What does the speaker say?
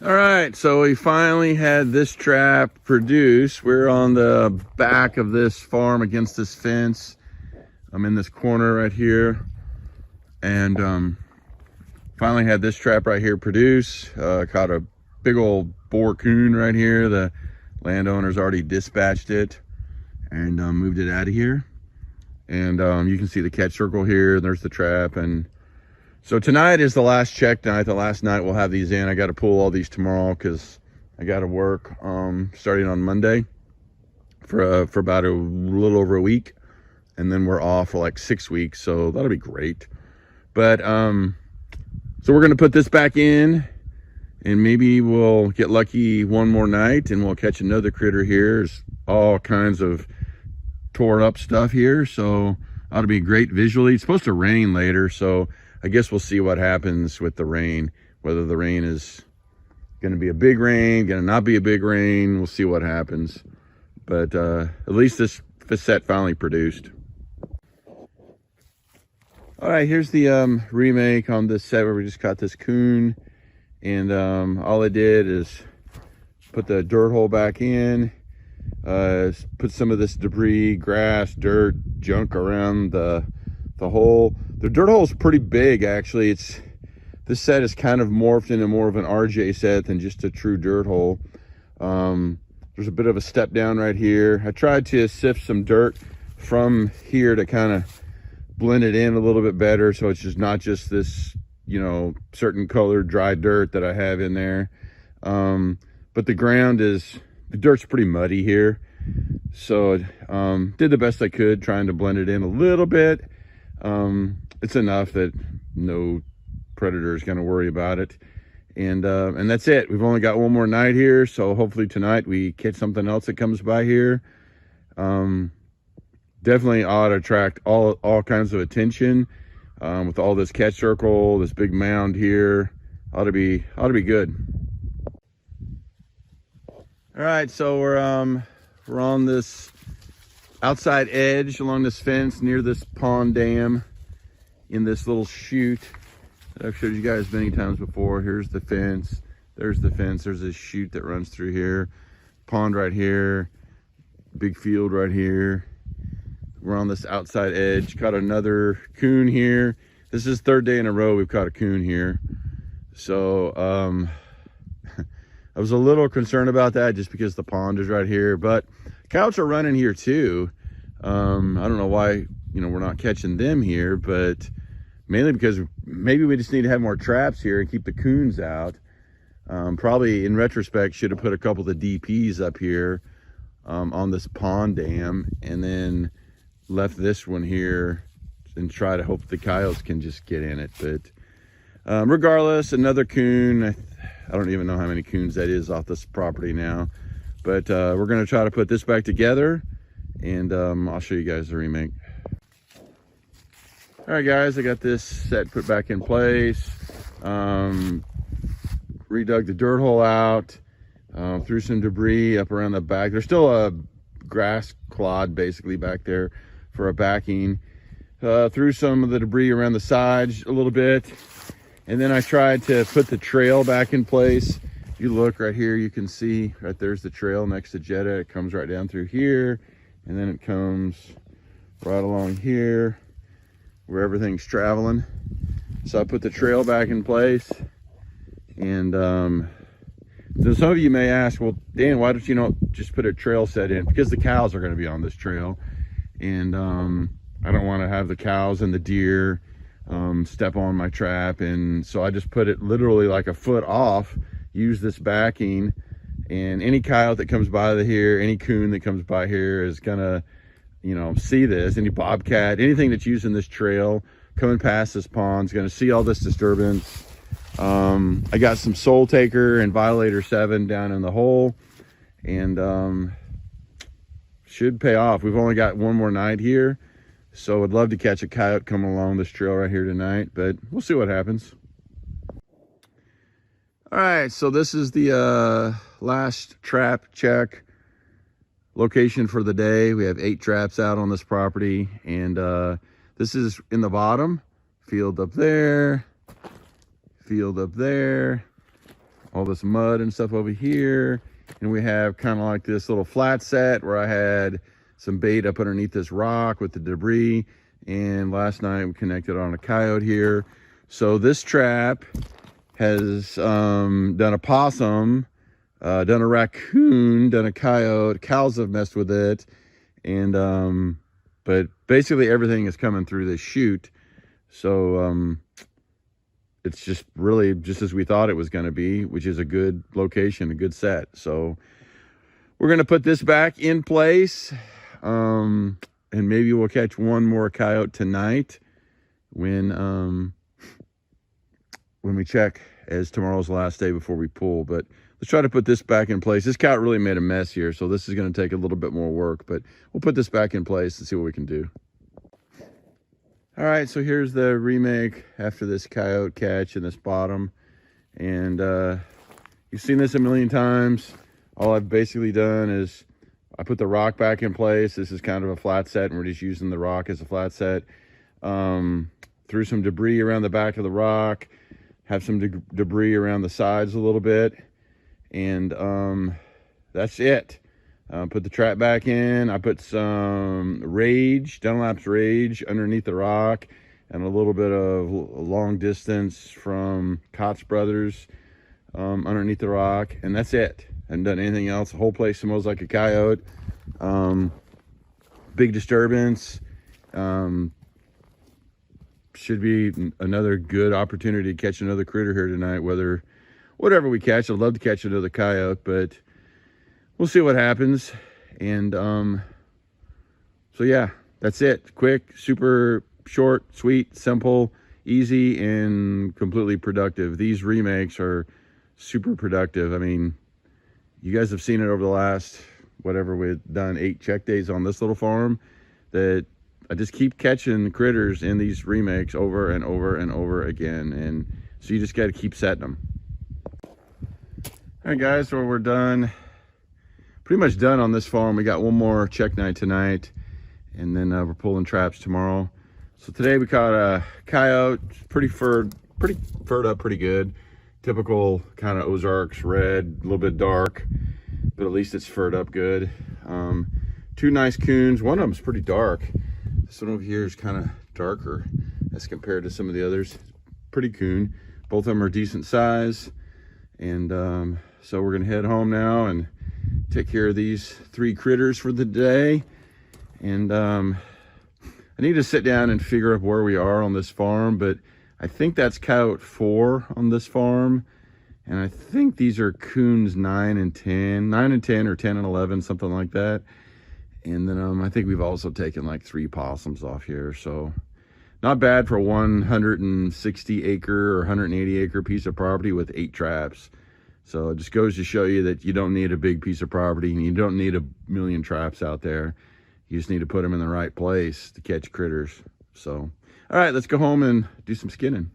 All right, so we finally had this trap produced. We're on the back of this farm against this fence. I'm in this corner right here, and finally had this trap right here produce. Caught a big old boar coon right here. The landowner's already dispatched it and moved it out of here. And you can see the catch circle here. There's the trap. And so tonight is the last check night. The last night we'll have these in. I got to pull all these tomorrow because I got to work starting on Monday for about a little over a week, and then we're off for like 6 weeks. So that'll be great. But so we're gonna put this back in, and maybe we'll get lucky one more night, and we'll catch another critter here. There's all kinds of tore up stuff here, so ought to be great visually. It's supposed to rain later, so I guess we'll see what happens with the rain, whether the rain is going to be a big rain, going to not be a big rain. We'll see what happens. But at least this set finally produced. All right, here's the remake on this set where we just caught this coon. And all I did is put the dirt hole back in, put some of this debris, grass, dirt, junk around the hole. The dirt hole is pretty big, actually. This set is kind of morphed into more of an RJ set than just a true dirt hole. There's a bit of a step down right here. I tried to sift some dirt from here to kind of blend it in a little bit better, so it's just not just this, you know, certain colored dry dirt that I have in there. But the dirt's pretty muddy here, so did the best I could trying to blend it in a little bit. It's enough that no predator is going to worry about it, and that's it. We've only got one more night here, so hopefully tonight we catch something else that comes by here. Definitely ought to attract all kinds of attention with all this catch circle, this big mound here. Ought to be good. All right, so we're on this outside edge along this fence near this pond dam in this little chute that I've showed you guys many times before. Here's the fence, there's the fence, there's this chute that runs through here, pond right here, big field right here. We're on this outside edge. Caught another coon here. This is third day in a row we've caught a coon here. So I was a little concerned about that just because the pond is right here, but coyotes are running here too. I don't know why, you know, we're not catching them here, but mainly because maybe we just need to have more traps here and keep the coons out. Probably in retrospect should have put a couple of the DPs up here on this pond dam, and then left this one here and try to hope the coyotes can just get in it. But regardless, another coon. I don't even know how many coons that is off this property now, but we're going to try to put this back together, and I'll show you guys the remake. All right guys, I got this set put back in place. Redug the dirt hole out, threw some debris up around the back. There's still a grass clod basically back there for a backing. Threw some of the debris around the sides a little bit, and then I tried to put the trail back in place. If you look right here, you can see right there's the trail next to Jetta. It comes right down through here, and then it comes right along here where everything's traveling. So I put the trail back in place, and so some of you may ask, well, Dan, why don't you just put a trail set in? Because the cows are going to be on this trail, and I don't want to have the cows and the deer step on my trap, and so I just put it literally like a foot off, use this backing, and any coyote that comes by here, any coon that comes by here is gonna, you know, see this. Any bobcat, anything that's using this trail coming past this pond is gonna see all this disturbance. I got some Soul Taker and Violator 7 down in the hole, and should pay off. We've only got one more night here, so I'd love to catch a coyote coming along this trail right here tonight, but we'll see what happens. All right, so this is the last trap check location for the day. We have 8 traps out on this property, and this is in the bottom field up there, field up there, all this mud and stuff over here. And we have kind of like this little flat set where I had some bait up underneath this rock with the debris. And last night we connected on a coyote here. So this trap has done a possum, done a raccoon, done a coyote. Cows have messed with it. And but basically everything is coming through this chute. So it's just really just as we thought it was going to be, which is a good location, a good set. So we're going to put this back in place, and maybe we'll catch one more coyote tonight when we check, as tomorrow's the last day before we pull. But let's try to put this back in place. This coyote really made a mess here, so this is going to take a little bit more work, but we'll put this back in place and see what we can do. All right, so here's the remake after this coyote catch in this bottom. And you've seen this a million times. All I've basically done is I put the rock back in place. This is kind of a flat set, and we're just using the rock as a flat set. Threw some debris around the back of the rock, have some debris around the sides a little bit, and that's it. Put the trap back in. I put some Rage, Dunlap's Rage underneath the rock, and a little bit of long distance from Kott's Brothers underneath the rock, and that's it. I haven't done anything else. The whole place smells like a coyote. Big disturbance. Should be another good opportunity to catch another critter here tonight. Whatever we catch, I'd love to catch another coyote, but we'll see what happens. And so yeah, that's it. Quick, super short, sweet, simple, easy, and completely productive. These remakes are super productive. I mean, you guys have seen it over the last, whatever, we've done 8 check days on this little farm, that I just keep catching critters in these remakes over and over and over again. And so you just got to keep setting them. All right, guys, so we're done. Pretty much done on this farm. We got one more check night tonight, and then we're pulling traps tomorrow. So today we caught a coyote, pretty furred up, pretty good. Typical kind of Ozarks red, a little bit dark, but at least it's furred up good. 2 nice coons. One of them's pretty dark. This one over here is kind of darker as compared to some of the others. Pretty coon. Both of them are decent size. And so we're gonna head home now and take care of these 3 critters for the day. And I need to sit down and figure out where we are on this farm, but I think that's coyote 4 on this farm. And I think these are coons 9 and 10 or 10 and 11, something like that. And then I think we've also taken like 3 possums off here. So not bad for a 160 acre or 180 acre piece of property with 8 traps. So it just goes to show you that you don't need a big piece of property, and you don't need a million traps out there. You just need to put them in the right place to catch critters. So, all right, let's go home and do some skinning.